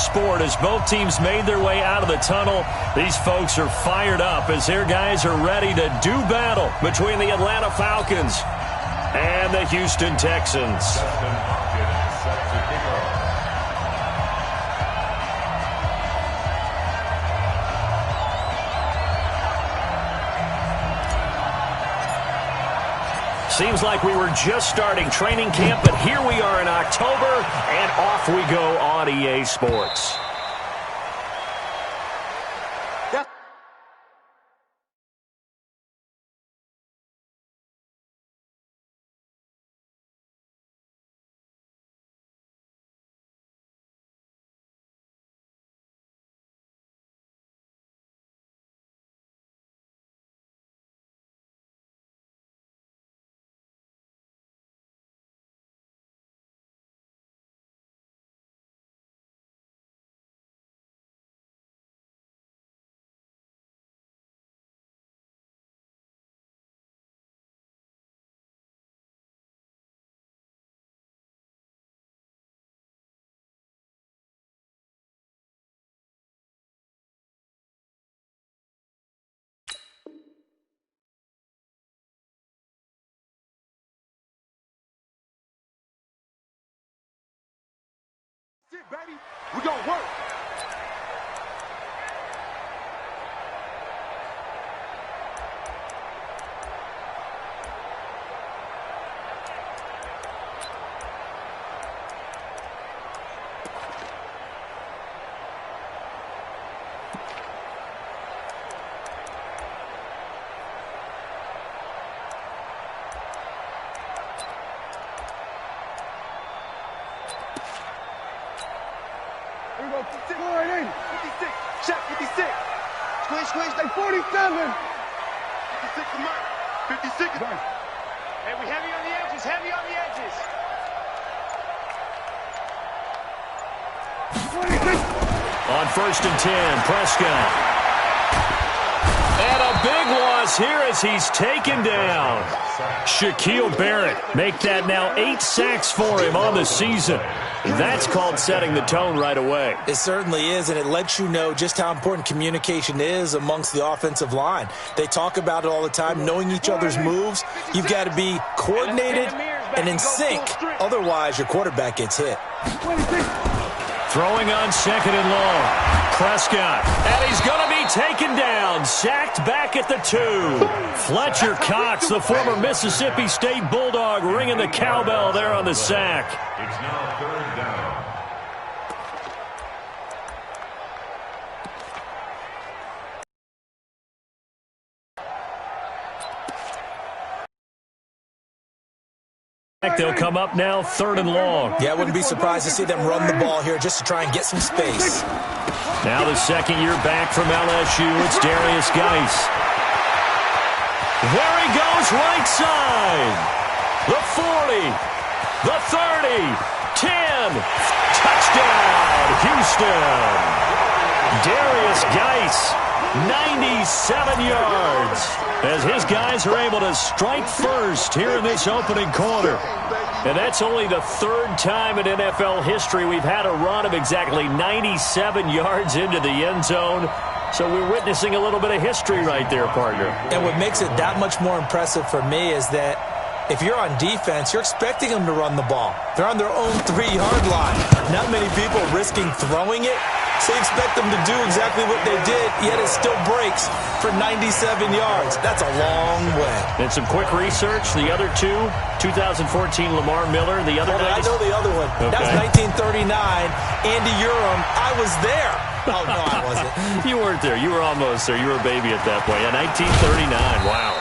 sport as both teams made their way out of the tunnel. These folks are fired up as their guys are ready to do battle between the Atlanta Falcons and the Houston Texans. Seems like we were just starting training camp, but here we are in October, and off we go on EA Sports. Baby, we gonna work. Here we go, 56, 56, check, 56. Squish, they 47. 56 to Mike, 56. Hey, we heavy on the edges, heavy on the edges. 26. On 1st and 10, Prescott. And a big loss here as he's taken down. Shaquille Barrett make that now 8 sacks for him on the season. That's called setting the tone right away. It certainly is, and it lets you know just how important communication is amongst the offensive line. They talk about it all the time, knowing each other's moves. You've got to be coordinated and in sync. Otherwise, your quarterback gets hit. Throwing on 2nd and long. Prescott, and he's going to be taken down, sacked back at the 2. Fletcher Cox, the former Mississippi State Bulldog, ringing the cowbell there on the sack. It's now 3rd down. They'll come up now 3rd and long. Yeah, I wouldn't be surprised to see them run the ball here just to try and get some space. Now the second year back from LSU, it's Darius Geis. There he goes, right side. The 40, the 30, 10. Touchdown, Houston. Darius Geis, 97 yards. As his guys are able to strike first here in this opening quarter. And that's only the 3rd time in NFL history we've had a run of exactly 97 yards into the end zone. So we're witnessing a little bit of history right there, partner. And what makes it that much more impressive for me is that if you're on defense, you're expecting them to run the ball. They're on their own 3-yard line. Not many people risking throwing it. So you expect them to do exactly what they did, yet it still breaks for 97 yards. That's a long way. And some quick research. The other two, 2014 Lamar Miller. The other I know the other one. Okay. That was 1939. Andy Urim. I was there. Oh, no, I wasn't. You weren't there. You were almost there. You were a baby at that point. Yeah, 1939. Wow.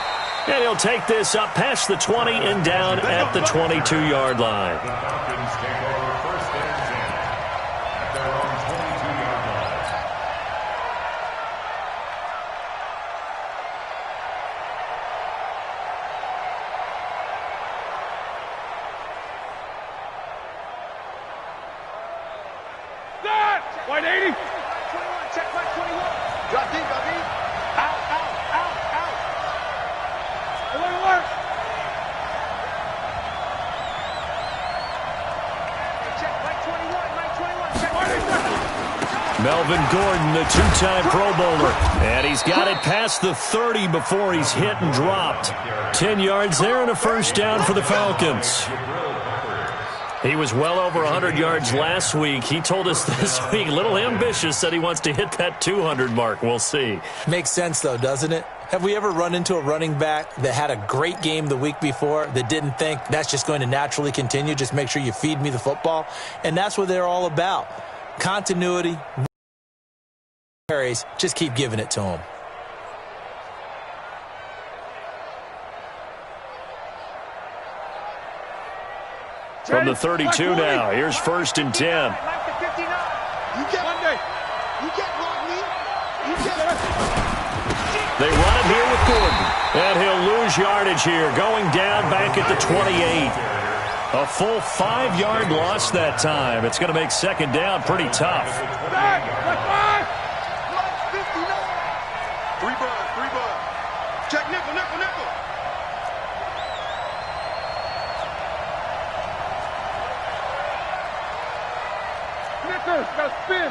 And he'll take this up past the 20 and down at the 22-yard line. The Falcons take over 1st and 10 at their own 22-yard line. That! 180. Check back 21. Drop deep, drop deep. Out. It won't work. Check back 21, Mike 21. Check 20. Melvin Gordon, the two-time Pro Bowler. And he's got it past the 30 before he's hit and dropped. 10 yards there and a first down for the Falcons. He was well over 100 yards last week. He told us this week, a little ambitious, said he wants to hit that 200 mark. We'll see. Makes sense, though, doesn't it? Have we ever run into a running back that had a great game the week before that didn't think that's just going to naturally continue? Just make sure you feed me the football. And that's what they're all about. Continuity, carries, just keep giving it to him. From the 32 now, here's 1st and 10. You get Monday. You get Rodney. You get They run it here with Gordon. And he'll lose yardage here, going down back at the 28. A full 5-yard loss that time. It's going to make second down pretty tough. 3 bud. Check nickel. Nickers, got to spin.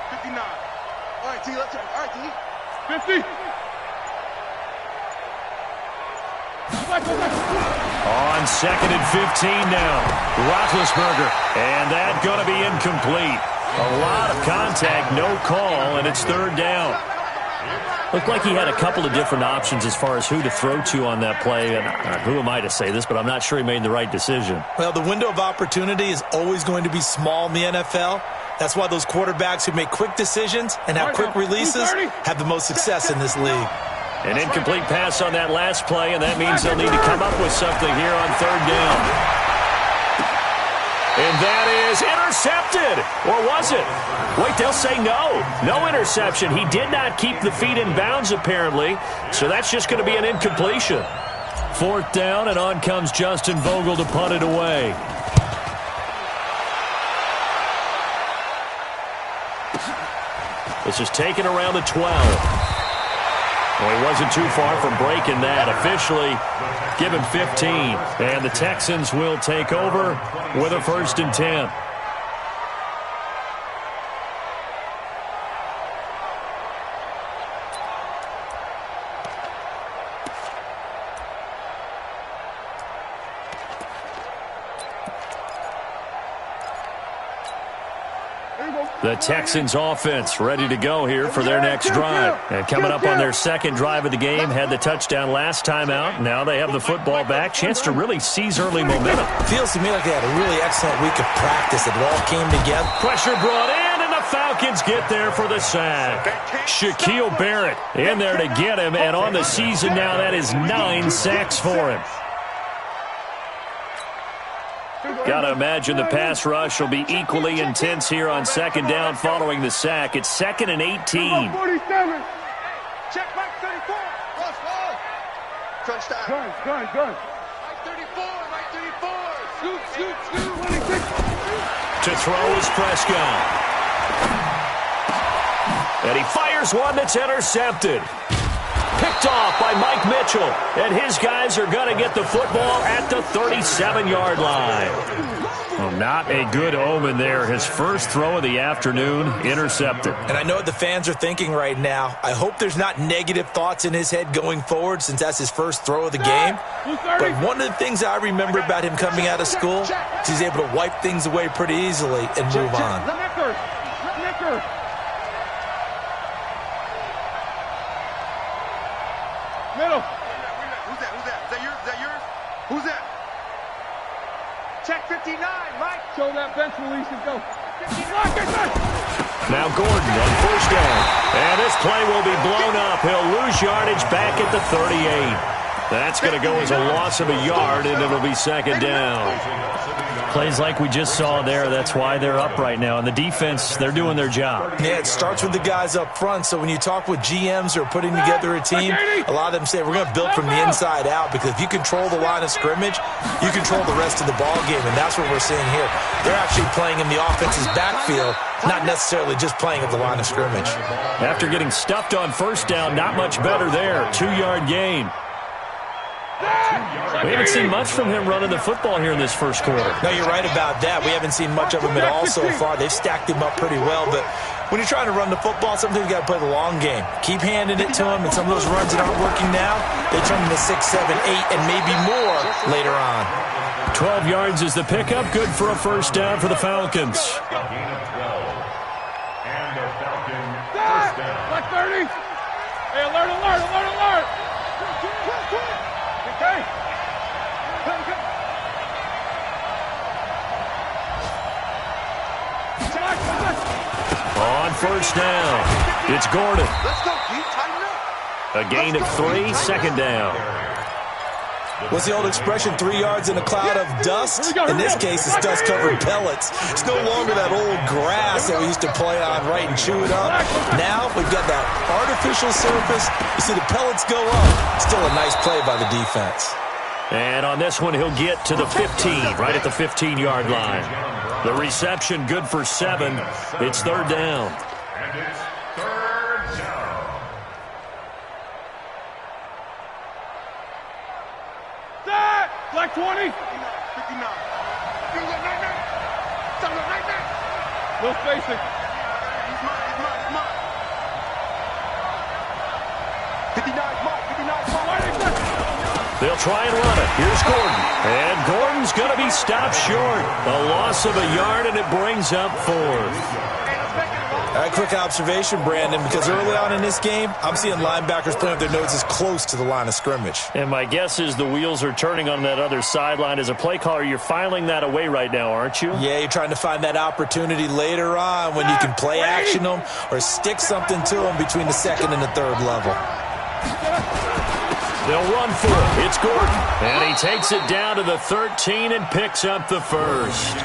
59. All right, T, let's check. All right, T. 50. On 2nd and 15 now. Roethlisberger. And that's going to be incomplete. A lot of contact, no call, and it's 3rd down. Looked like he had a couple of different options as far as who to throw to on that play. And who am I to say this, but I'm not sure he made the right decision. Well, the window of opportunity is always going to be small in the NFL. That's why those quarterbacks who make quick decisions and have quick releases have the most success in this league. An incomplete pass on that last play, and that means they'll need to come up with something here on 3rd down. And that is intercepted. Or was it? Wait, they'll say no. No interception. He did not keep the feet in bounds, apparently. So that's just going to be an incompletion. 4th down, and on comes Justin Vogel to punt it away. This is taken around the 12. Well, he wasn't too far from breaking that. Officially given 15. And the Texans will take over with a 1st and 10. The Texans offense ready to go here for their next drive. And coming up on their 2nd drive of the game, had the touchdown last time out. Now they have the football back. Chance to really seize early momentum. Feels to me like they had a really excellent week of practice. It all came together. Pressure brought in, and the Falcons get there for the sack. Shaquille Barrett in there to get him, and on the season now, that is 9 sacks for him. Got to imagine the pass rush will be equally intense here on 2nd down following the sack. It's 2nd and 18. 47. Check back 34. Crunch time. Gun. Right 34. Scoot. 26. To throw is Prescott. And he fires one that's intercepted. Picked off by Mike Mitchell. And his guys are going to get the football at the 37-yard line. Well, not a good omen there. His first throw of the afternoon, intercepted. And I know what the fans are thinking right now. I hope there's not negative thoughts in his head going forward since that's his first throw of the game. But one of the things I remember about him coming out of school is he's able to wipe things away pretty easily and move on. Middle. Who's that? Is that yours? Who's that? Check 59, Mike. Show that bench release and go. 59. Now Gordon on 1st down. And this play will be blown up. He'll lose yardage back at the 38. That's going to go as a loss of a yard, and it'll be 2nd down. Plays like we just saw there, that's why they're up right now. And the defense, they're doing their job. Yeah, it starts with the guys up front. So when you talk with GMs who are putting together a team, a lot of them say we're going to build from the inside out, because if you control the line of scrimmage, you control the rest of the ball game, and that's what we're seeing here. They're actually playing in the offense's backfield, not necessarily just playing at the line of scrimmage. After getting stuffed on 1st down, not much better there. 2-yard gain. We haven't seen much from him running the football here in this first quarter. No, you're right about that. We haven't seen much of him at all so far. They've stacked him up pretty well, but when you're trying to run the football, sometimes you got to play the long game. Keep handing it to them, and some of those runs that aren't working now, they turn into 6, 7, 8, and maybe more later on. 12 yards is the pickup. Good for a first down for the Falcons. A gain of 12. And the Falcon first down. Like 30. Hey, alert, alert, alert, alert. Okay. On first down, it's Gordon. Let's go, Keith. Tighten up. A gain of 3, second down. What's the old expression, 3 yards in a cloud of dust? In this case, it's dust-covered pellets. It's no longer that old grass that we used to play on, right, and chew it up. Now we've got that artificial surface. You see the pellets go up. Still a nice play by the defense. And on this one, he'll get to the 15, right at the 15-yard line. The reception good for 7. It's third down. And it's third down. Set. Like 20. 59. 59. No spacing. He's mine. He's mine. He's mine. 59 is mine. 59 is mine. They'll try and run it. Here's Gordon. And Gordon's going to be stopped short. A loss of a yard, and it brings up fourth. A quick observation, Brandon, because early on in this game, I'm seeing linebackers playing with their noses close to the line of scrimmage. And my guess is the wheels are turning on that other sideline. As a play caller, you're filing that away right now, aren't you? Yeah, you're trying to find that opportunity later on when you can play action them or stick something to them between the second and the third level. They'll run for it. It's Gordon. And he takes it down to the 13 and picks up the first.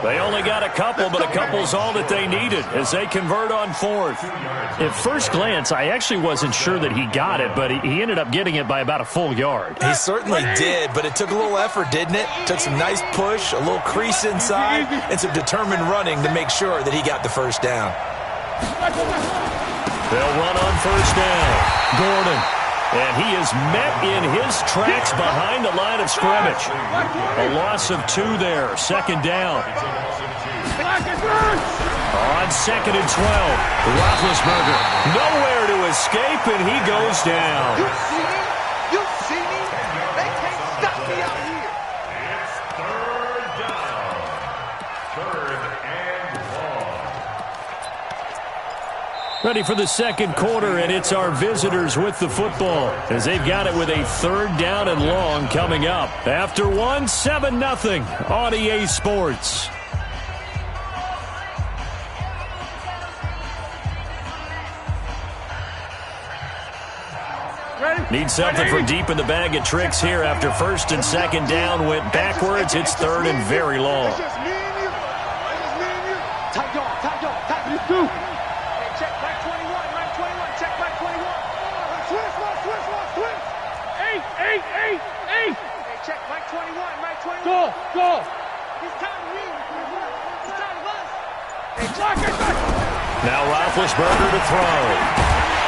They only got a couple, but a couple's all that they needed as they convert on fourth. At first glance, I actually wasn't sure that he got it, but he ended up getting it by about a full yard. He certainly did, but it took a little effort, didn't it? Took some nice push, a little crease inside, and some determined running to make sure that he got the first down. They'll run on first down. Gordon. And he is met in his tracks behind the line of scrimmage. A loss of 2 there. Second down. On second and 12. Roethlisberger nowhere to escape, and he goes down. You see me? You see me? They can't stop me out here. It's third down. Third and long. Ready for the second quarter, and it's our visitors with the football as they've got it with a third down and long coming up. After 1, 7-0 on EA Sports. Need something for deep in the bag of tricks here after first and second down went backwards. It's third and very long. It's just me and you. It's just me and you. Tight dog, tight dog, tight. You too. Hey, check back 21, right 21, check back 21. Switch. Eight. Hey, check back 21, right 21. Go. It's time to read. It's time to bust. Hey, check it back. Now Roethlisberger to throw.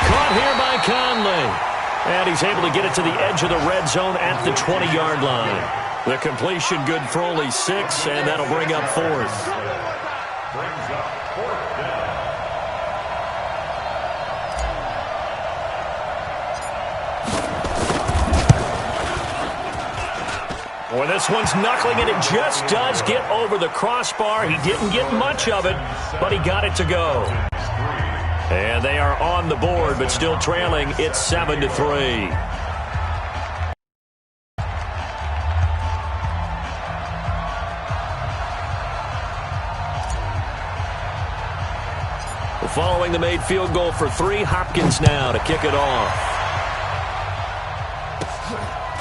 Caught here by Conley. And he's able to get it to the edge of the red zone at the 20-yard line. The completion good for only 6, and that'll bring up fourth. Brings up fourth down. Well, this one's knuckling, and it just does get over the crossbar. He didn't get much of it, but he got it to go. And they are on the board, but still trailing. It's 7-3. Following the made field goal for 3, Hopkins now to kick it off.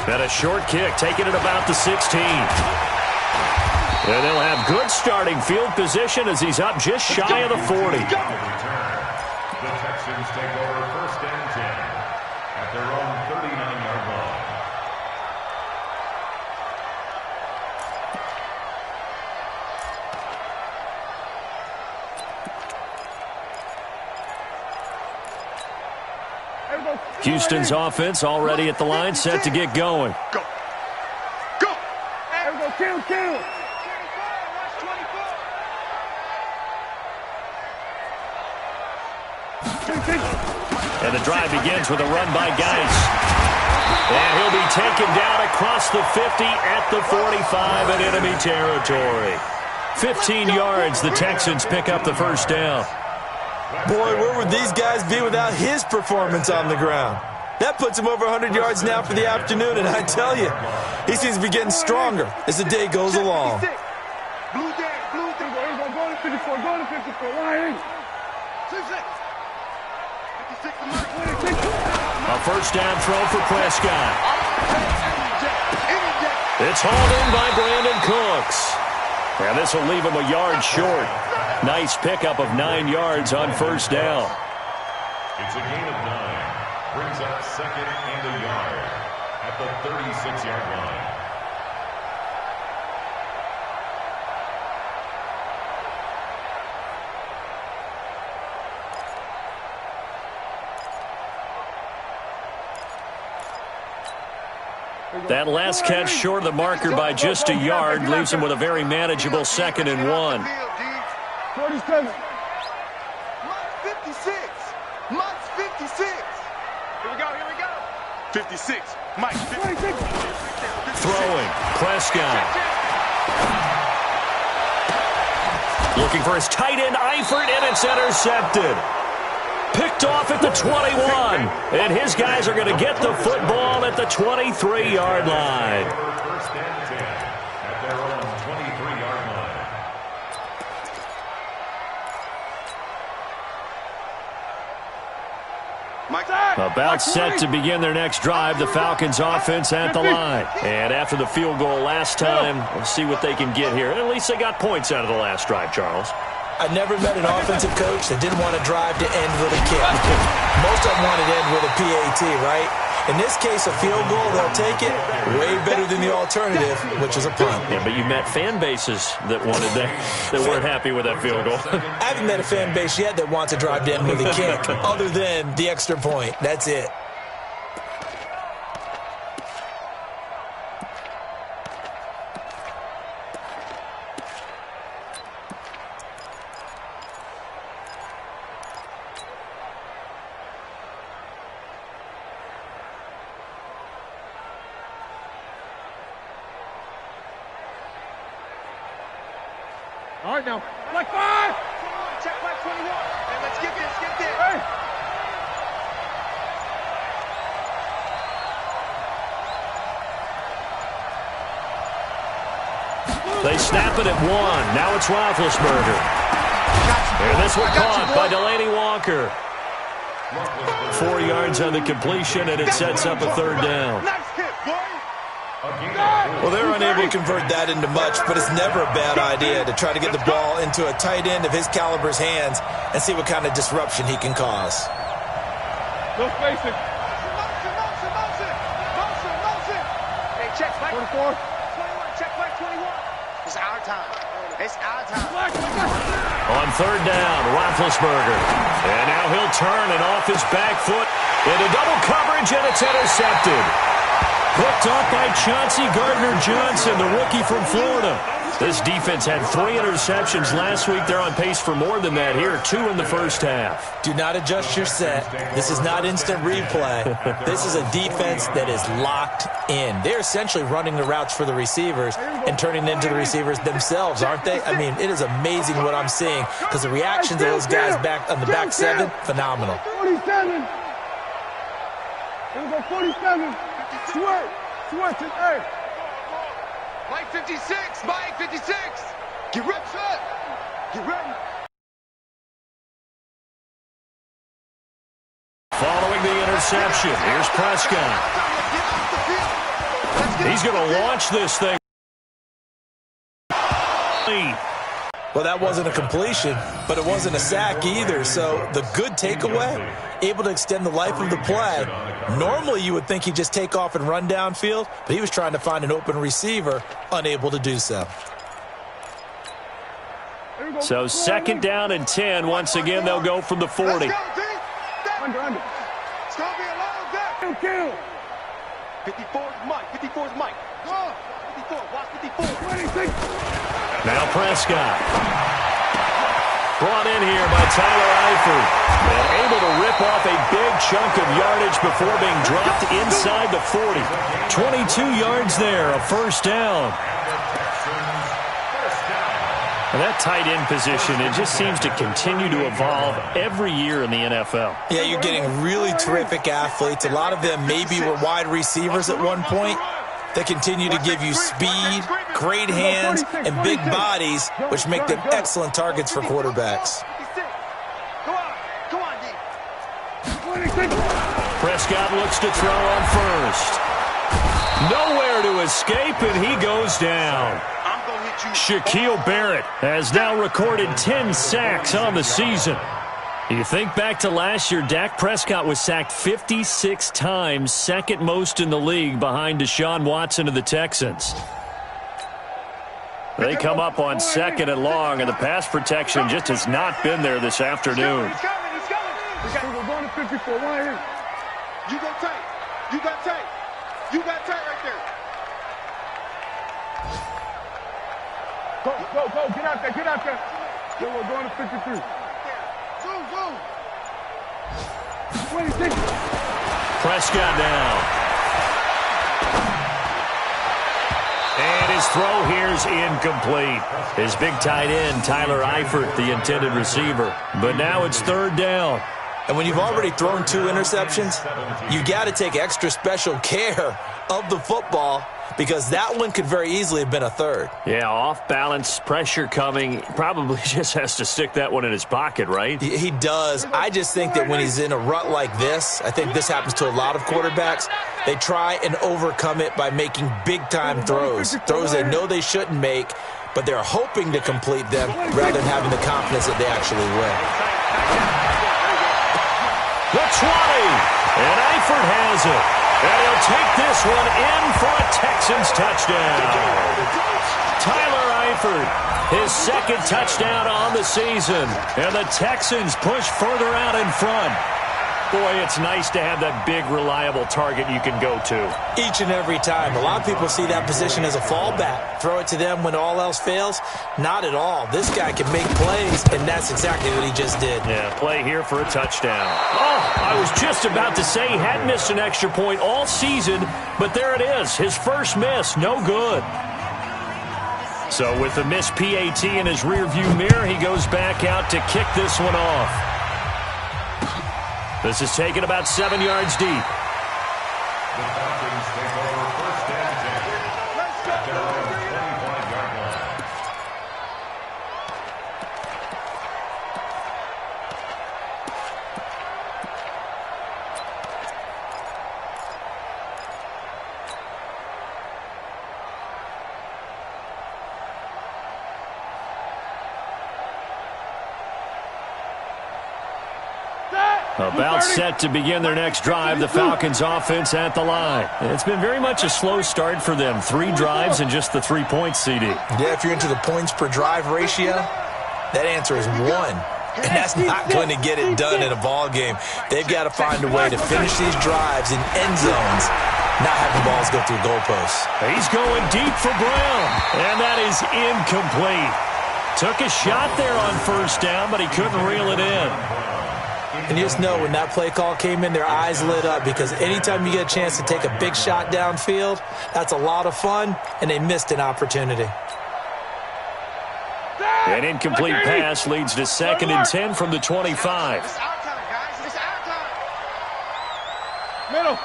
And a short kick, taking it about the 16. And they'll have good starting field position as he's up just shy of the 40. The Texans take over first and 10 at their own 39-yard line. Houston's offense already at the line, set to get going. Go. There we go, kill. And the drive begins with a run by Geis. And he'll be taken down across the 50 at the 45 in enemy territory. 15 yards, the Texans pick up the first down. Boy, where would these guys be without his performance on the ground? That puts him over 100 yards now for the afternoon, and I tell you, he seems to be getting stronger as the day goes along. Blue down, blue down. Go to 54, go to 54. Line in. 56. A first down throw for Prescott. It's hauled in by Brandon Cooks. And this will leave him a yard short. Nice pickup of 9 yards on first down. It's a gain of 9. Brings up second and a yard at the 36-yard line. That last catch short of the marker by just a yard leaves him with a very manageable 2nd and 1. 47. Mike's 56. Mike's 56. Here we go, here we go. 56. Mike, 56. Throwing, Prescott. Looking for his tight end, Eifert, and it's intercepted. Picked off at the 21. And his guys are going to get the football at the 23-yard line. First and 10 at their own 23-yard line. About set to begin their next drive, the Falcons offense at the line. And after the field goal last time, we'll see what they can get here. At least they got points out of the last drive, Charles. I never met an offensive coach that didn't want to drive to end with a kick. Most of them wanted to end with a PAT, right? In this case, a field goal, they'll take it. Way better than the alternative, which is a punt. Yeah, but you met fan bases that wanted that weren't happy with that field goal. I haven't met a fan base yet that wants to drive to end with a kick, other than the extra point. That's it. All right, now. Black 5. Check black 21. Hey, let's get this, get this. Hey. They snap it at 1. Now it's Roethlisberger. And this one caught by Delaney Walker. 4 yards on the completion, and it sets up a 3rd down. Nice hit, boy. Well, they're unable to convert that into much, but it's never a bad idea to try to get the ball into a tight end of his caliber's hands and see what kind of disruption he can cause. No spacing. Motion. Hey, check black 44. 21. Check black 21. It's our time. It's our time. On 3rd down, Roethlisberger. And now he'll turn and off his back foot into double coverage, and it's intercepted. Hooked up by Chauncey Gardner-Johnson, the rookie from Florida. This defense had 3 interceptions last week. They're on pace for more than that here, 2 in the first half. Do not adjust your set. This is not instant replay. This is a defense that is locked in. They're essentially running the routes for the receivers and turning into the receivers themselves, aren't they? I mean, it is amazing what I'm seeing because the reactions of those guys back on the back 7, phenomenal. 47. Here we go, 47. Switch it, hey. Mike 56. Mike 56. Get ready, son. Get ready. Following the interception, here's Prescott. He's going to launch this thing. Well, that wasn't a completion, but it wasn't a sack either. So the good takeaway, able to extend the life of the play. Normally, you would think he'd just take off and run downfield, but he was trying to find an open receiver, unable to do so. So 2nd down and 10. Once again, they'll go from the 40. Under. It's going to be a long day. Kill. 54 is Mike. 54 is Mike. 54. Watch 54. 26. Now Prescott. Brought in here by Tyler Eifert. And able to rip chunk of yardage before being dropped inside the 40. 22 yards there, a first down. And that tight end position, it just seems to continue to evolve every year in the NFL. Yeah, you're getting really terrific athletes. A lot of them maybe were wide receivers at one point. They continue to give you speed, great hands, and big bodies, which make them excellent targets for quarterbacks. Prescott looks to throw on first. Nowhere to escape, and he goes down. Shaquille Barrett has now recorded 10 sacks on the season. You think back to last year, Dak Prescott was sacked 56 times, second most in the league behind Deshaun Watson of the Texans. They come up on second and long, and the pass protection just has not been there this afternoon. He's coming. We're going to 54. One here. You go tight. You got tight. You got tight right there. Go. Get out there. Yo, we're going to 53. Zoom. 26. Prescott down. And his throw here's incomplete. His big tight end, Tyler Eifert, the intended receiver. But now it's third down. And when you've already thrown 2 interceptions, you got to take extra special care of the football because that one could very easily have been a third. Yeah, off balance, pressure coming. Probably just has to stick that one in his pocket, right? He does. I just think that when he's in a rut like this, I think this happens to a lot of quarterbacks, they try and overcome it by making big-time throws. Throws they know they shouldn't make, but they're hoping to complete them rather than having the confidence that they actually will. The 20, and Eifert has it. And he'll take this one in for a Texans touchdown. Tyler Eifert, his second touchdown on the season. And the Texans push further out in front. Boy, it's nice to have that big, reliable target you can go to. Each and every time. A lot of people see that position as a fallback. Throw it to them when all else fails. Not at all. This guy can make plays, and that's exactly what he just did. Yeah, play here for a touchdown. Oh, I was just about to say he hadn't missed an extra point all season, but there it is. His first miss, no good. So with the missed PAT in his rearview mirror, he goes back out to kick this one off. This is taken about 7 yards deep. The Falcons take over first and 10. At their own 25-yard line. About set to begin their next drive, the Falcons offense at the line. It's been very much a slow start for them. 3 drives and just the 3 points, CD. Yeah, if you're into the points per drive ratio, that answer is 1. And that's not going to get it done in a ball game. They've got to find a way to finish these drives in end zones, not having balls go through goalposts. He's going deep for Brown, and that is incomplete. Took a shot there on first down, but he couldn't reel it in. And you just know when that play call came in, their eyes lit up because anytime you get a chance to take a big shot downfield, that's a lot of fun, and they missed an opportunity. An incomplete pass leads to 2nd and 10 from the 25. It's our time, guys. It's our time. Middle.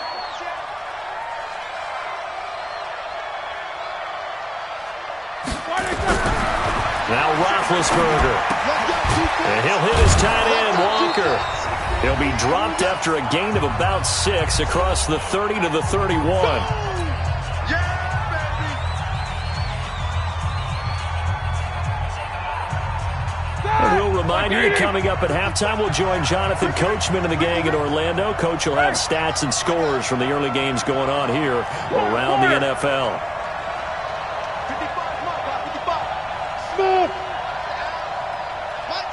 Now Roethlisberger. And he'll hit his tight end, Walker. He'll be dropped after a gain of about 6 across the 30 to the 31. And we'll remind you that coming up at halftime, we'll join Jonathan Coachman and the gang in Orlando. Coach will have stats and scores from the early games going on here around the NFL.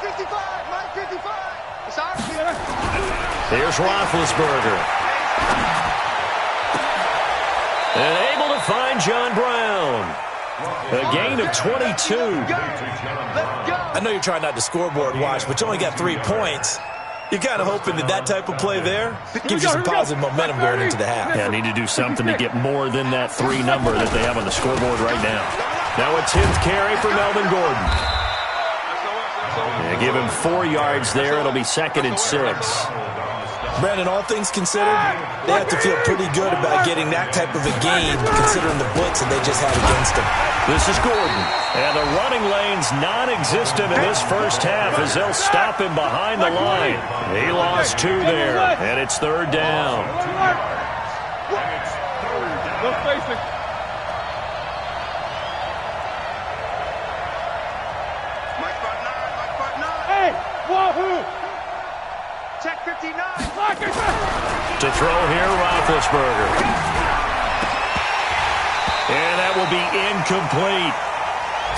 55. Mike 55. It's our team. Here's Roethlisberger. And able to find John Brown. A gain of 22. I know you're trying not to scoreboard watch, but you only got 3 points. You're kind of hoping that type of play there gives you some positive momentum going into the half. Yeah, need to do something to get more than that 3 number that they have on the scoreboard right now. Now a 10th carry for Melvin Gordon. Yeah, give him 4 yards there. It'll be 2nd and 6. Brandon, all things considered, they have to feel pretty good about getting that type of a gain considering the blitz that they just had against them. This is Gordon. And the running lane's non-existent in this first half as they'll stop him behind the line. He lost 2 there, and it's 3rd down. No spacing. Mike spot 9. Mike spot 9. Hey, wahoo! Check 59. To throw here, Roethlisberger. And that will be incomplete.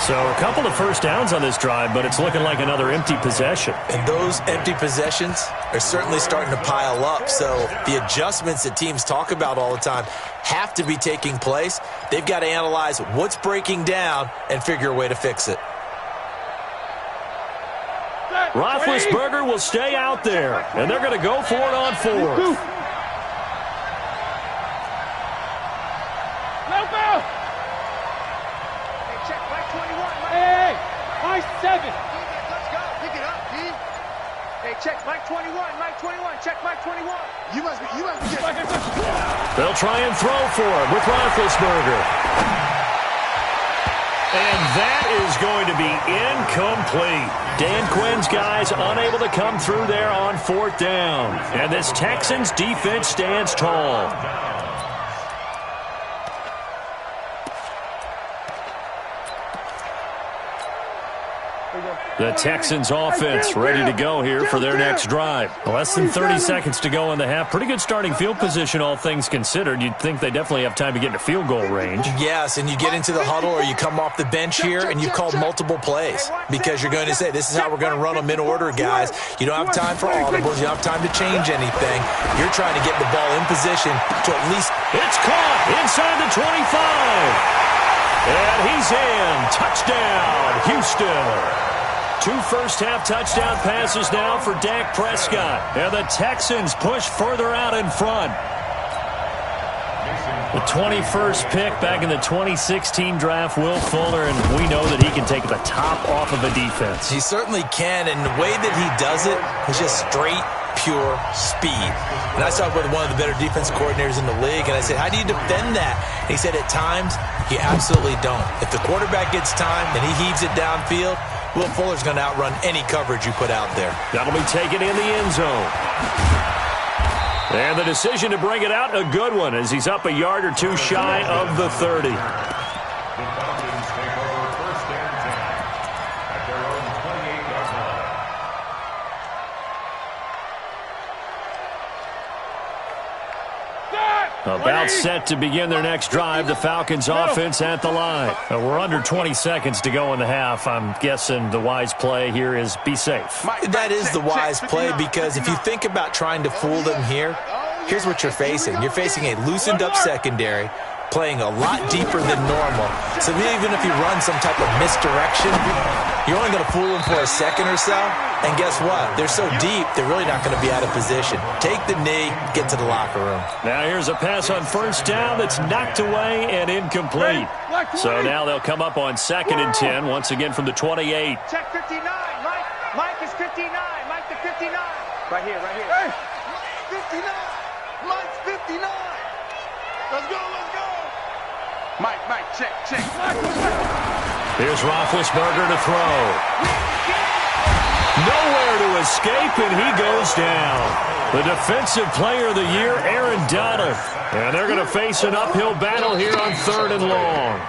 So a couple of first downs on this drive, but it's looking like another empty possession. And those empty possessions are certainly starting to pile up. So the adjustments that teams talk about all the time have to be taking place. They've got to analyze what's breaking down and figure a way to fix it. Roethlisberger will stay out there, and they're going to go for it on 4th. Let's go. Pick it up, D. Hey, check Mike 21. Mike 21. Check Mike 21. You must be They'll try and throw for him with Roethlisberger. And that is going to be incomplete. Dan Quinn's guys unable to come through there on 4th down. And this Texans defense stands tall. The Texans offense ready to go here for their next drive. Less than 30 seconds to go in the half. Pretty good starting field position, all things considered. You'd think they definitely have time to get into field goal range. Yes, and you get into the huddle or you come off the bench here and you call multiple plays because you're going to say, this is how we're going to run them in order, guys. You don't have time for audibles. You don't have time to change anything. You're trying to get the ball in position to at least... It's caught inside the 25. And he's in. Touchdown, Houston. 2 first-half touchdown passes now for Dak Prescott. And the Texans push further out in front. The 21st pick back in the 2016 draft, Will Fuller, and we know that he can take the top off of a defense. He certainly can, and the way that he does it is just straight, pure speed. And I talked with one of the better defense coordinators in the league, and I said, how do you defend that? And he said, at times, you absolutely don't. If the quarterback gets time and he heaves it downfield, Will Fuller's going to outrun any coverage you put out there. That'll be taken in the end zone. And the decision to bring it out, a good one, as he's up a yard or 2 shy of the 30. The Falcons take over 1st and 10 at their own 28-yard line. About set to begin their next drive. The Falcons offense at the line. We're under 20 seconds to go in the half. I'm guessing the wise play here is be safe. That is the wise play because if you think about trying to fool them here, here's what you're facing. You're facing a loosened up secondary, playing a lot deeper than normal. So even if you run some type of misdirection, you're only going to fool them for a second or so. And guess what? They're so deep, they're really not going to be out of position. Take the knee, get to the locker room. Now here's a pass on 1st down that's knocked away and incomplete. So now they'll come up on 2nd and 10, once again from the 28. Check 59. Mike is 59. Mike the 59. Right here. Hey, 59. Mike's 59. Let's go. Mike, check. Here's Roethlisberger to throw. Nowhere to escape, and he goes down. The defensive player of the year, Aaron Donald. And they're going to face an uphill battle here on 3rd and long.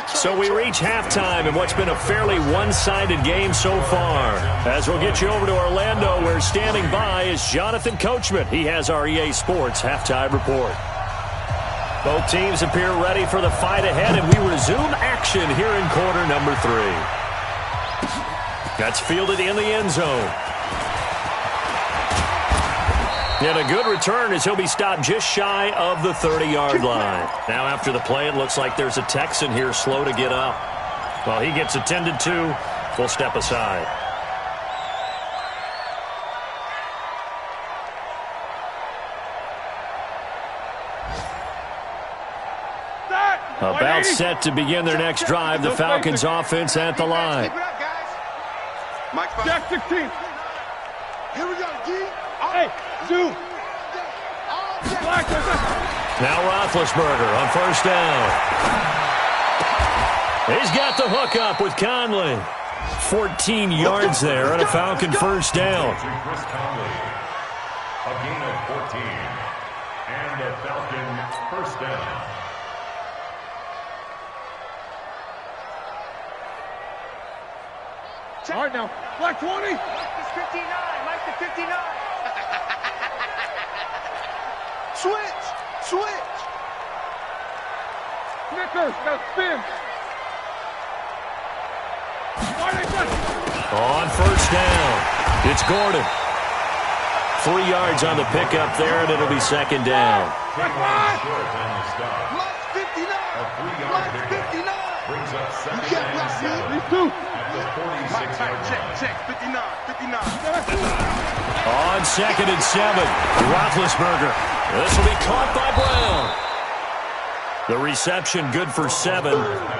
So we reach halftime in what's been a fairly one-sided game so far. As we'll get you over to Orlando, where standing by is Jonathan Coachman. He has our EA Sports halftime report. Both teams appear ready for the fight ahead, and we resume action here in quarter number 3. That's fielded in the end zone. And a good return as he'll be stopped just shy of the 30-yard line. Now after the play, it looks like there's a Texan here slow to get up. While he gets attended to, we'll step aside. About set to begin their next drive. The Falcons offense at the line. Keep it up, guys. Mike, Jack 16. Here we go, G. Hey, Zoo. Black. Now Roethlisberger on first down. He's got the hook up with Conley. 14 yards there and a Falcon first down. Chris Conley. A gain of 14. And a Falcon first down. All right, now. Black 20. Mike is 59. Mike is 59. Switch. Snickers, now spin. On first down, it's Gordon. 3 yards on the pickup there, and it'll be second down. Short on the stop. Mike 59. A 3-yard Mike pickup 59. brings up second You can't and block me. 7 These two. at the 46-yard line. Check. 59. On second and 7, Roethlisberger. This will be caught by Brown. The reception good for 7.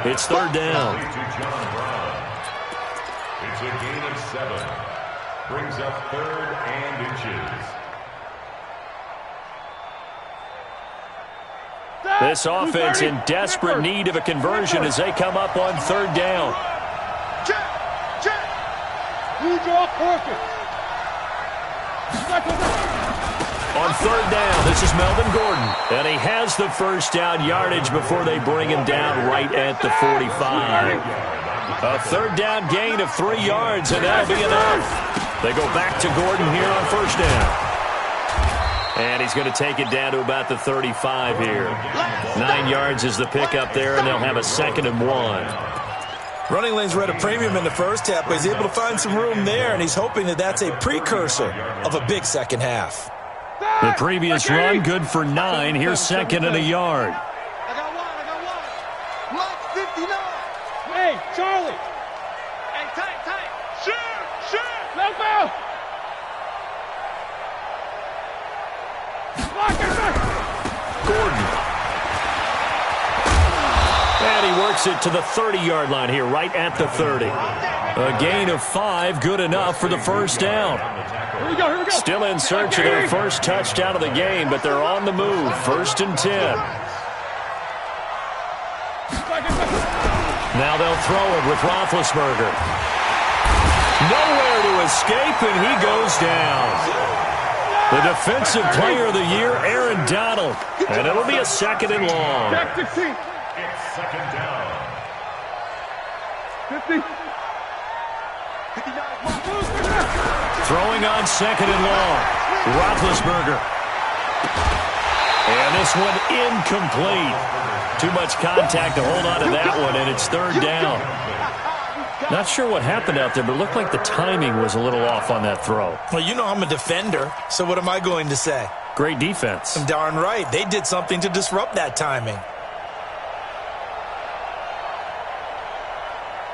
It's third down. To John Brown. It's a gain of 7. Brings up third and inches. This offense in desperate need of a conversion as they come up on third down. Check. You draw perfect. On third down, this is Melvin Gordon. And he has the first down yardage before they bring him down right at the 45. A third down gain of 3 yards, and that'll be enough. They go back to Gordon here on first down. And he's going to take it down to about the 35 here. 9 yards is the pickup there, and they'll have a second and 1. Running lanes were at a premium in the first half, but he's able to find some room there, and he's hoping that that's a precursor of a big second half. The previous run, good for 9. Here's second and a yard. I got one. Mike 59. Hey, Charlie. Hey, tight. Shoot. Left out. Gordon. And he works it to the 30-yard line here, right at the 30. A gain of 5, good enough for the first down. Here we go. Still in search of their first touchdown of the game, but they're on the move. First and 10. Now they'll throw it with Roethlisberger. Nowhere to escape, and he goes down. The defensive player of the year, Aaron Donald. And it'll be a second and long. Jack 16. It's second down. 50. Throwing on second and long. Roethlisberger. And this one incomplete. Too much contact to hold on to that one, and it's third down. Not sure what happened out there, but it looked like the timing was a little off on that throw. Well, you know I'm a defender, so what am I going to say? Great defense. Darn right. They did something to disrupt that timing.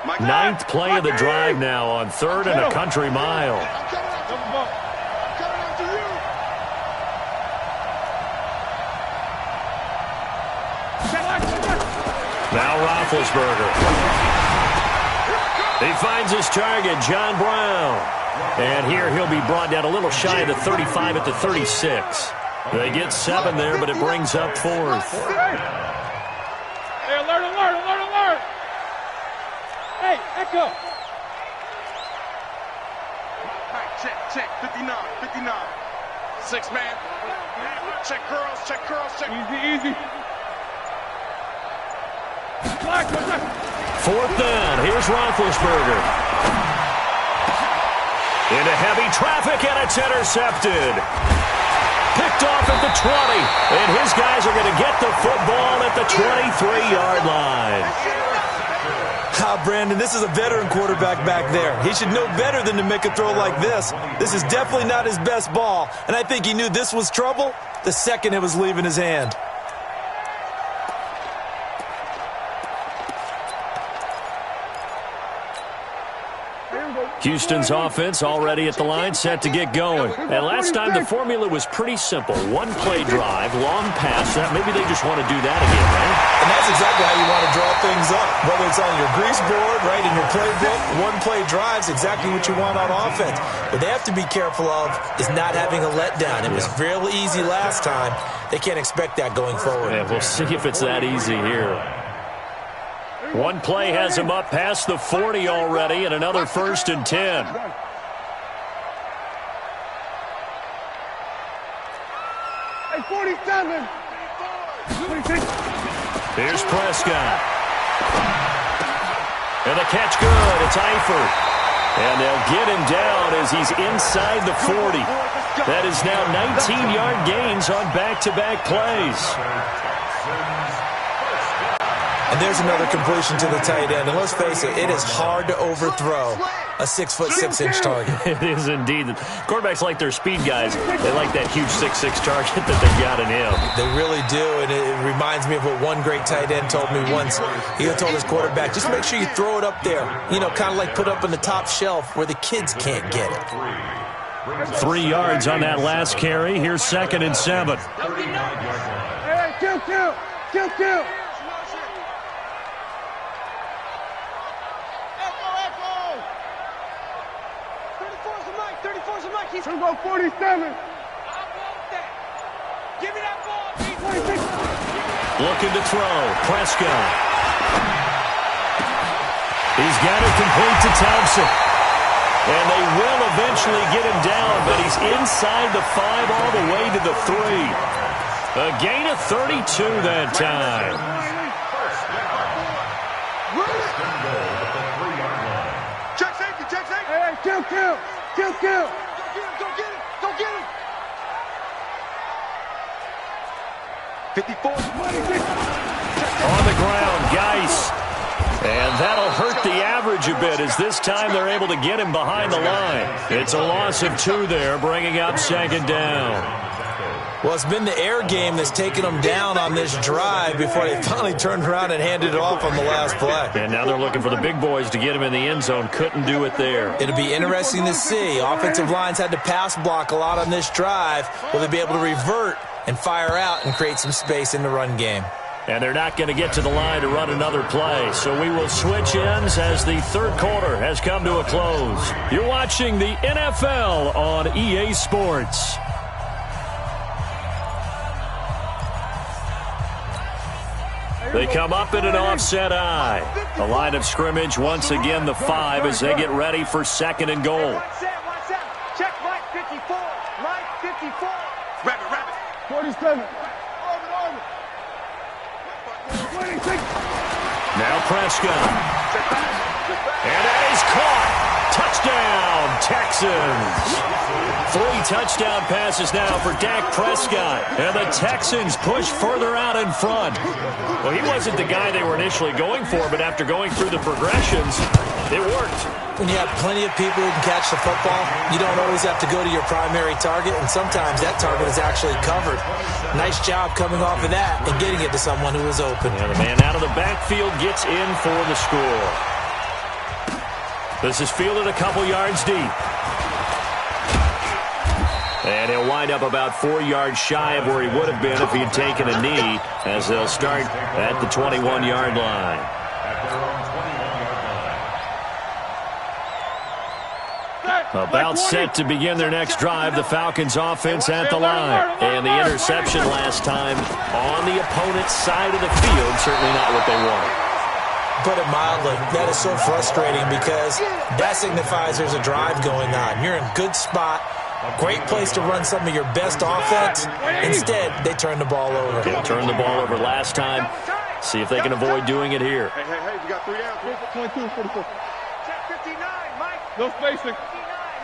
9th play of the drive now on third and a country mile. Now Roethlisberger. He finds his target, John Brown. And here he'll be brought down a little shy of the 35 at the 36. They get 7 there, but it brings up 4th. Hey, alert. Hey, echo. Check. 59. 6 man. Check curls. Easy. Black. 4th down. Here's Roethlisberger. Into heavy traffic, and it's intercepted. Picked off at the 20. And his guys are going to get the football at the 23-yard line. Brandon, this is a veteran quarterback back there. He should know better than to make a throw like this. This is definitely not his best ball, and I think he knew this was trouble the second it was leaving his hand. Houston's offense already at the line, set to get going. And last time the formula was pretty simple. One-play drive, long pass. Maybe they just want to do that again, right? And that's exactly how you want to draw things up. Whether it's on your grease board, right, in your playbook, one-play drive's exactly what you want on offense. What they have to be careful of is not having a letdown. It was real easy last time. They can't expect that going forward. Yeah, we'll see if it's that easy here. One play has him up past the 40 already, and another 1st and 10. Hey, 47. Here's Prescott. And the catch good. It's Eifert. And they'll get him down as he's inside the 40. That is now 19-yard gains on back-to-back plays. And there's another completion to the tight end. And let's face it, it is hard to overthrow a 6'6" target. It is indeed. Quarterbacks like their speed guys. They like that huge 6'6" target that they got in him. They really do, and it reminds me of what one great tight end told me once. He told his quarterback, just make sure you throw it up there. You know, kind of like put up on the top shelf where the kids can't get it. 3 yards on that last carry. Here's 2nd and 7. Hey, kill. He's going to go 47. I want that. Give me that ball. Looking to throw. Prescott. He's got it complete to Thompson. And they will eventually get him down, but he's inside the 5 all the way to the 3. A gain of 32 that time. Check safety. Hey, kill. Go get him. 54. On the ground, Geis. And that'll hurt the average a bit as this time they're able to get him behind the line. It's a loss of 2 there, bringing up 2nd down. Well, it's been the air game that's taken them down on this drive before they finally turned around and handed it off on the last play. And now they're looking for the big boys to get him in the end zone. Couldn't do it there. It'll be interesting to see. Offensive lines had to pass block a lot on this drive. Will they be able to revert and fire out and create some space in the run game? And they're not going to get to the line to run another play. So we will switch ends as the 3rd quarter has come to a close. You're watching the NFL on EA Sports. They come up in an offset eye. The line of scrimmage once again the 5 as they get ready for 2nd and goal. Watch out. Check Mike 54. Mike 54. Rabbit. 47. Now Prescott. And that is caught. Touchdown, Texans. 3 touchdown passes now for Dak Prescott. And the Texans push further out in front. Well, he wasn't the guy they were initially going for, but after going through the progressions, it worked. When you have plenty of people who can catch the football, you don't always have to go to your primary target, and sometimes that target is actually covered. Nice job coming off of that and getting it to someone who was open. And the man out of the backfield gets in for the score. This is fielded a couple yards deep. And he'll wind up about 4 yards shy of where he would have been if he had taken a knee, as they'll start at the 21-yard line. About set to begin their next drive, the Falcons offense at the line. And the interception last time on the opponent's side of the field, certainly not what they wanted. Put it mildly, that is so frustrating because that signifies there's a drive going on. You're in a good spot, great place to run some of your best offense. Instead, they turn the ball over. They turned the ball over last time. See if they can avoid doing it here. Hey, you got 3 downs. 22, 44. Check 59, Mike. No spacing. 59,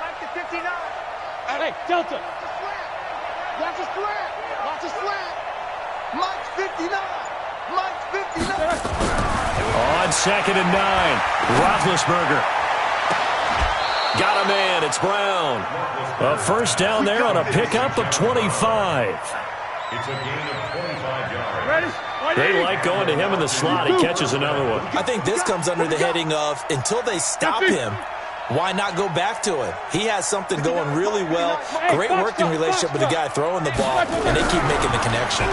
Mike to 59. Hey, Delta. Watch a slant. Mike's 59. Mike's 59. On 2nd and 9, Roethlisberger. Got a man, it's Brown. A first down there on a pickup of 25. It's a gain of 25 yards. They like going to him in the slot. He catches another one. I think this comes under the heading of until they stop him, why not go back to it? He has something going really well. Great working relationship with the guy throwing the ball, and they keep making the connection.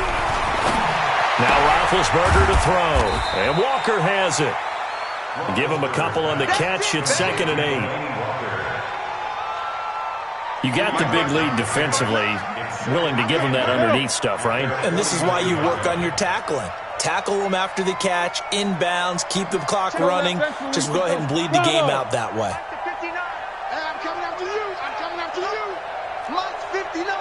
Now Roethlisberger to throw, and Walker has it. Give him a couple on the catch. It's 2nd and 8. You got the big lead defensively, willing to give him that underneath stuff, right? And this is why you work on your tackling. Tackle them after the catch, inbounds, keep the clock running. Just go ahead and bleed the game out that way. Hey, I'm coming after you. I'm coming after you. Mike's 59.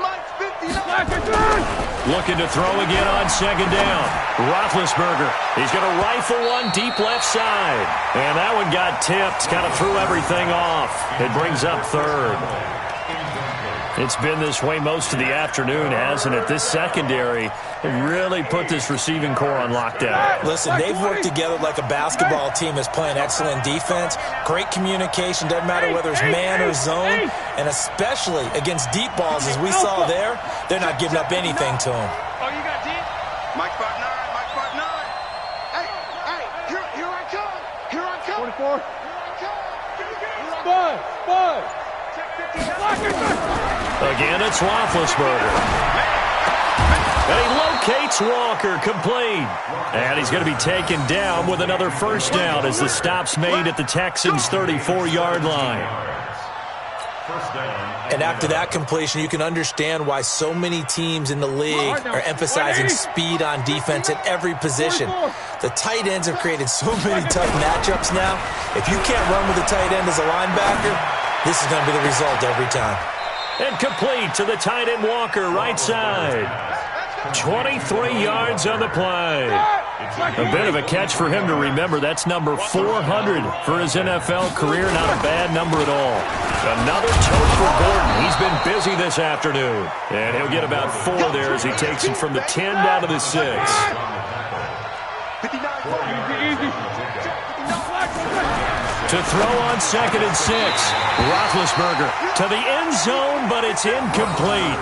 Mike's 59. Looking to throw again on 2nd down. Roethlisberger. He's going to rifle one deep left side. And that one got tipped. Kind of threw everything off. It brings up 3rd. It's been this way most of the afternoon, hasn't it? This secondary really put this receiving core on lockdown. Listen, they've worked together like a basketball team that's playing excellent defense. Great communication, doesn't matter whether it's man or zone. And especially against deep balls, as we saw there, they're not giving up anything to them. Oh, you got deep? Mike 5'9", Mike 5'9". Hey, here I come. Here I come. 24. Here I come. Spud. Again, it's Roethlisberger. And he locates Walker, complete. And he's going to be taken down with another 1st down as the stop's made at the Texans' 34-yard line. And after that completion, you can understand why so many teams in the league are emphasizing speed on defense at every position. The tight ends have created so many tough matchups now. If you can't run with a tight end as a linebacker, this is going to be the result every time. And complete to the tight end Walker, right side. 23 yards on the play. A bit of a catch for him to remember. That's number 400 for his NFL career. Not a bad number at all. Another tote for Gordon. He's been busy this afternoon. And he'll get about 4 there as he takes it from the 10 down to the 6. To throw on 2nd and 6. Roethlisberger to the end zone, but it's incomplete.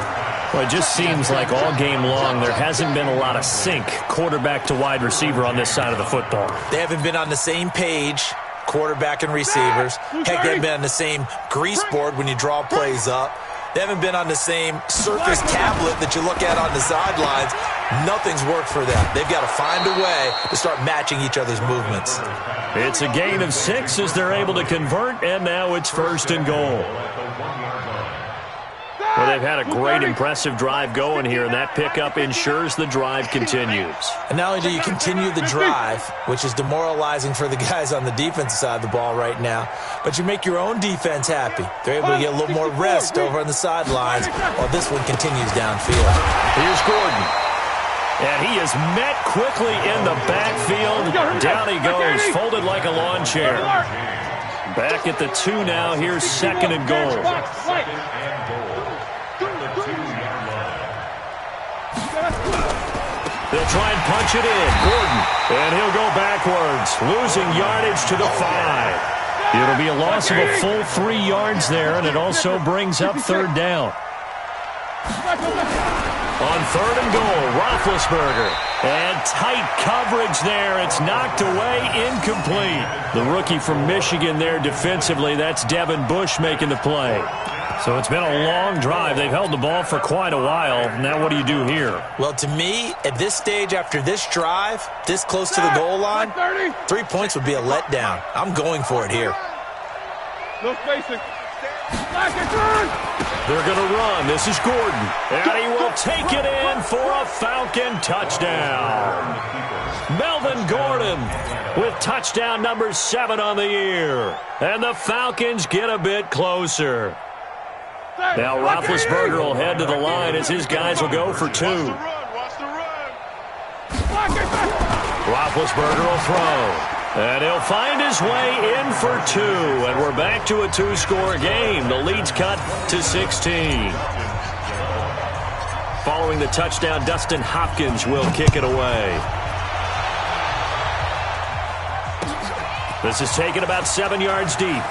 Well, it just seems like all game long there hasn't been a lot of sync quarterback to wide receiver on this side of the football. They haven't been on the same page, quarterback and receivers. Heck, they haven't been on the same grease board when you draw plays up. They haven't been on the same surface tablet that you look at on the sidelines. Nothing's worked for them. They've got to find a way to start matching each other's movements. It's a gain of 6 as they're able to convert, and now it's 1st and goal. Well, they've had a great, impressive drive going here, and that pickup ensures the drive continues. And not only do you continue the drive, which is demoralizing for the guys on the defensive side of the ball right now, but you make your own defense happy. They're able to get a little more rest over on the sidelines while this one continues downfield. Here's Gordon. And he is met quickly in the backfield. Down he goes, folded like a lawn chair. Back at the 2 now. Here's 2nd and goal. They'll try and punch it in. Gordon. And he'll go backwards, losing yardage to the 5. It'll be a loss of a full 3 yards there, and it also brings up 3rd down. On 3rd and goal, Roethlisberger. And tight coverage there. It's knocked away, incomplete. The rookie from Michigan there defensively. That's Devin Bush making the play. So it's been a long drive. They've held the ball for quite a while. Now what do you do here? Well, to me, at this stage after this drive, this close to the goal line, 3 points would be a letdown. I'm going for it here. No spacing. They're going to run. This is Gordon. And he will take it in for a Falcon touchdown. Melvin Gordon with touchdown number 7 on the year. And the Falcons get a bit closer. Now Roethlisberger will head to the line as his guys will go for 2. Roethlisberger will throw. And he'll find his way in for 2. And we're back to a 2-score game. The lead's cut to 16. Following the touchdown, Dustin Hopkins will kick it away. This is taken about 7 yards deep.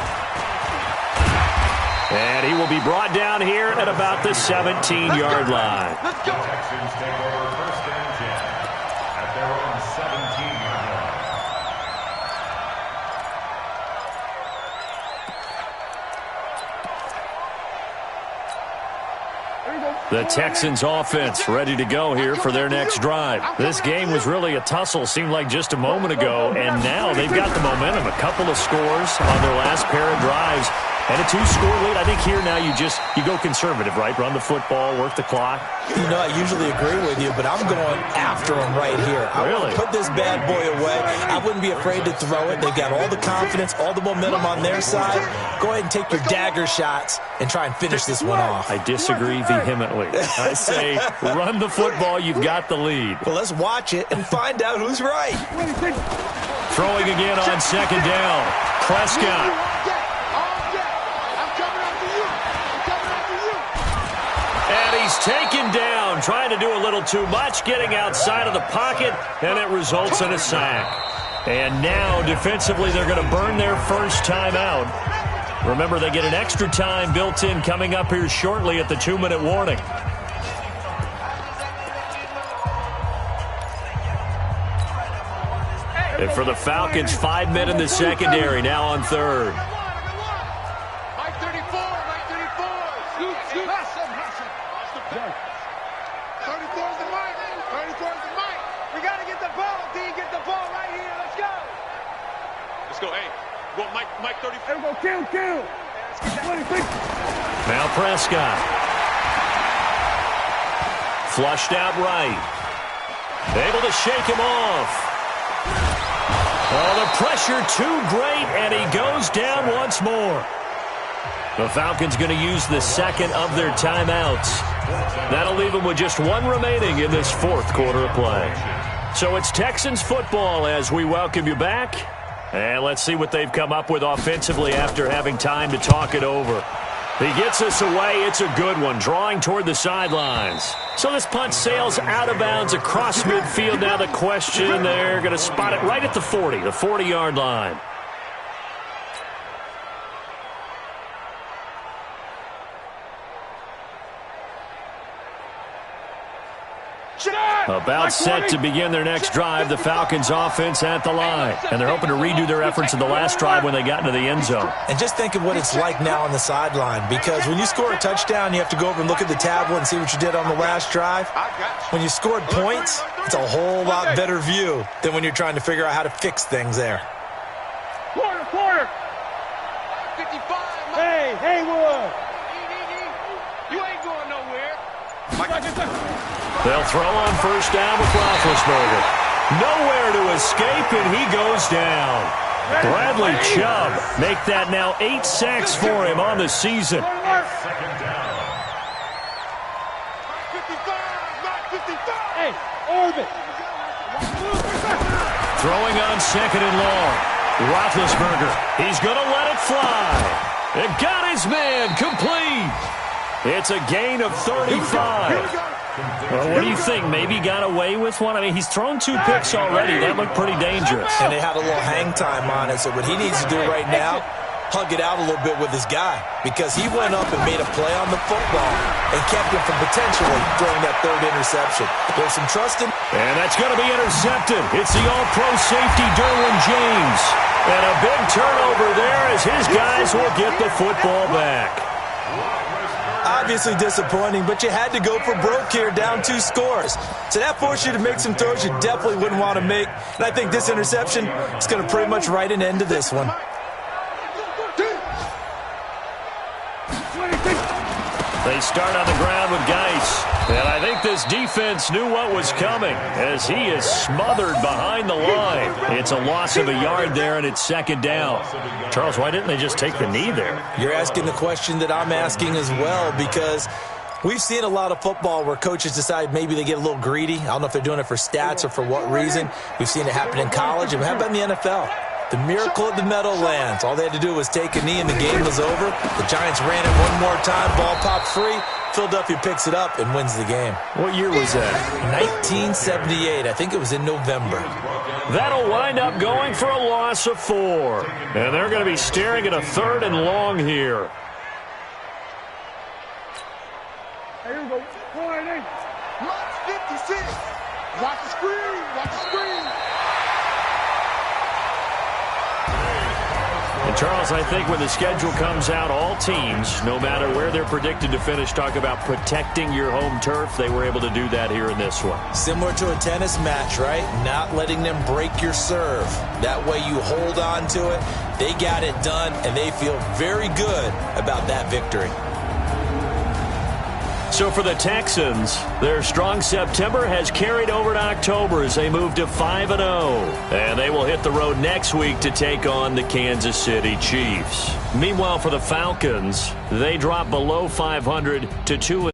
And he will be brought down here at about the 17-yard line. Let's go. Texans take over 1st and 10 at their own 17-yard The Texans offense ready to go here for their next drive. This game was really a tussle, seemed like just a moment ago, and now they've got the momentum. A couple of scores on their last pair of drives. And a 2-score lead. I think here now you go conservative, right? Run the football, work the clock. You know, I usually agree with you, but I'm going after him right here. I want to put this bad boy away. I wouldn't be afraid to throw it. They've got all the confidence, all the momentum on their side. Go ahead and take your dagger shots and try and finish this one off. I disagree vehemently. I say run the football. You've got the lead. Well, let's watch it and find out who's right. Throwing again on second down. Prescott. And he's taken down, trying to do a little too much, getting outside of the pocket, and it results in a sack. And now, defensively, they're going to burn their first time out. Remember, they get an extra time built in coming up here shortly at the 2-minute warning. And for the Falcons, 5 men in the secondary, now on third. Now Prescott. Flushed out right. Able to shake him off. Oh, the pressure too great, and he goes down once more. The Falcons going to use the second of their timeouts. That'll leave them with just one remaining in this fourth quarter of play. So it's Texans football as we welcome you back. And let's see what they've come up with offensively after having time to talk it over. He gets us away. It's a good one, drawing toward the sidelines. So this punt sails out of bounds across midfield. Now the question, they're going to spot it right at the 40-yard line. About set to begin their next drive, the Falcons offense at the line. And they're hoping to redo their efforts in the last drive when they got into the end zone. And just think of what it's like now on the sideline, because when you score a touchdown, you have to go over and look at the tablet and see what you did on the last drive. When you scored points, it's a whole lot better view than when you're trying to figure out how to fix things there. Quarter. 55. Hey, Haywood. You ain't going nowhere. They'll throw on first down with Roethlisberger. Nowhere to escape, and he goes down. Bradley Chubb make that now 8 sacks for him on the season. Hey, orbit. Throwing on second and long. Roethlisberger, he's going to let it fly. It got his man complete. It's a gain of 35. Well, what do you think? Maybe got away with one? I mean, he's thrown 2 picks already. That looked pretty dangerous. And they had a little hang time on it. So what he needs to do right now, hug it out a little bit with his guy, because he went up and made a play on the football and kept him from potentially throwing that third interception. There's some trust in. And that's going to be intercepted. It's the all-pro safety, Derwin James. And a big turnover there as his guys will get the football back. Obviously disappointing, but you had to go for broke here, down 2 scores. So that forced you to make some throws you definitely wouldn't want to make. And I think this interception is going to pretty much write an end to this one. They start on the ground with Geis. And I think this defense knew what was coming as he is smothered behind the line. It's a loss of a yard there, and it's second down. Charles, why didn't they just take the knee there? You're asking the question that I'm asking as well, because we've seen a lot of football where coaches decide maybe they get a little greedy. I don't know if they're doing it for stats or for what reason. We've seen it happen in college, and how about in the NFL? The miracle of the Meadowlands. All they had to do was take a knee, and the game was over. The Giants ran it one more time. Ball popped free. Philadelphia picks it up and wins the game. What year was that? 1978. I think it was in November. That'll wind up going for a loss of 4. And they're going to be staring at a 3rd and long here. Here we go. Watch 56. Watch the screen. Watch the screen. And, Charles, I think when the schedule comes out, all teams, no matter where they're predicted to finish, talk about protecting your home turf. They were able to do that here in this one. Similar to a tennis match, right? Not letting them break your serve. That way you hold on to it. They got it done, and they feel very good about that victory. So for the Texans, their strong September has carried over to October as they move to 5-0. And they will hit the road next week to take on the Kansas City Chiefs. Meanwhile, for the Falcons, they drop below 500 to 2-.